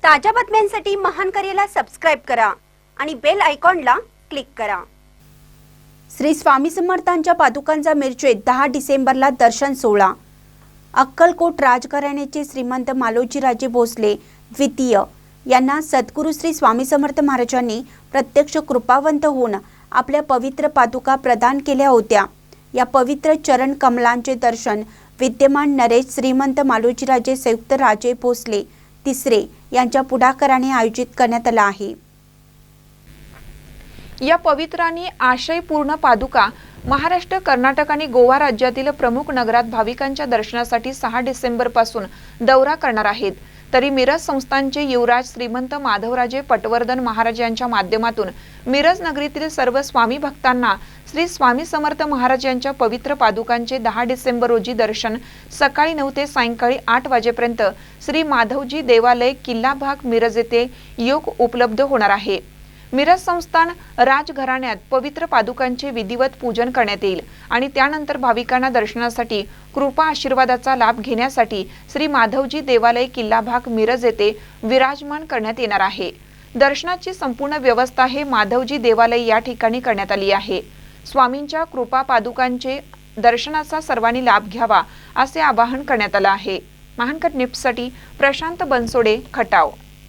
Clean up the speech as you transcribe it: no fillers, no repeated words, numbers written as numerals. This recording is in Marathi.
ताज्या बातम्यांसाठी महान करेला सबस्क्राइब करा आणि बेल आयकॉनला क्लिक करा। श्री स्वामी समर्थांच्या पादुकांचा मिरचेत 10 डिसेंबरला दर्शन सोहळा। अक्कलकोट राजघराण्याचे श्रीमंत मालोजीराजे भोसले द्वितीय यांना सद्गुरू श्री स्वामी समर्थ महाराजांनी प्रत्यक्ष कृपावंत होऊन आपल्या पवित्र पादुका प्रदान केल्या होत्या। या पवित्र चरण कमलांचे दर्शन विद्यमान नरेश श्रीमंत मालोजीराजे संयुक्त राजे भोसले तिसरे यांच्या पुढाकाराने आयोजित करण्यात आला आहे। या पवित्र आणि आशयपूर्ण पादुका महाराष्ट्र, कर्नाटक आणि गोवा राज्यातील प्रमुख नगरात भाविकांच्या दर्शनासाठी 6 डिसेंबर पासून दौरा करणार आहेत। तरी मिरज संस्थानचे युवराज श्रीमंत माधवराजे पटवर्धन महाराज यांच्या माध्यमातून मिरज नगरीतील सर्व स्वामी भक्तांना श्री स्वामी समर्थ महाराज यांच्या पवित्र पादुकांचे 10 डिसेंबर रोजी दर्शन सकाळी 9 ते सायंकाळी 8 वाजेपर्यंत श्री माधवजी देवालय किल्ला भाग मिरज येथे योग उपलब्ध होणार आहे। मिरज संस्थान राजघराण्यात पवित्र पादुकांचे विधिवत पूजन करण्यात येईल आणि त्यानंतर भाविकांना दर्शनासाठी कृपा आशीर्वादाचा लाभ घेण्यासाठी श्री माधवजी देवालय किल्ला भाग मिरज येथे विराजमान करण्यात येणार आहे। दर्शनाची संपूर्ण व्यवस्था हे माधवजी देवालय या ठिकाणी करण्यात आली आहे। स्वामींच्या कृपा पादुकांचे दर्शनाचा सर्वांनी लाभ घ्यावा असे आवाहन करण्यात आलं आहे। महानकर न्यूजसाठी प्रशांत बनसोडे, खटाव।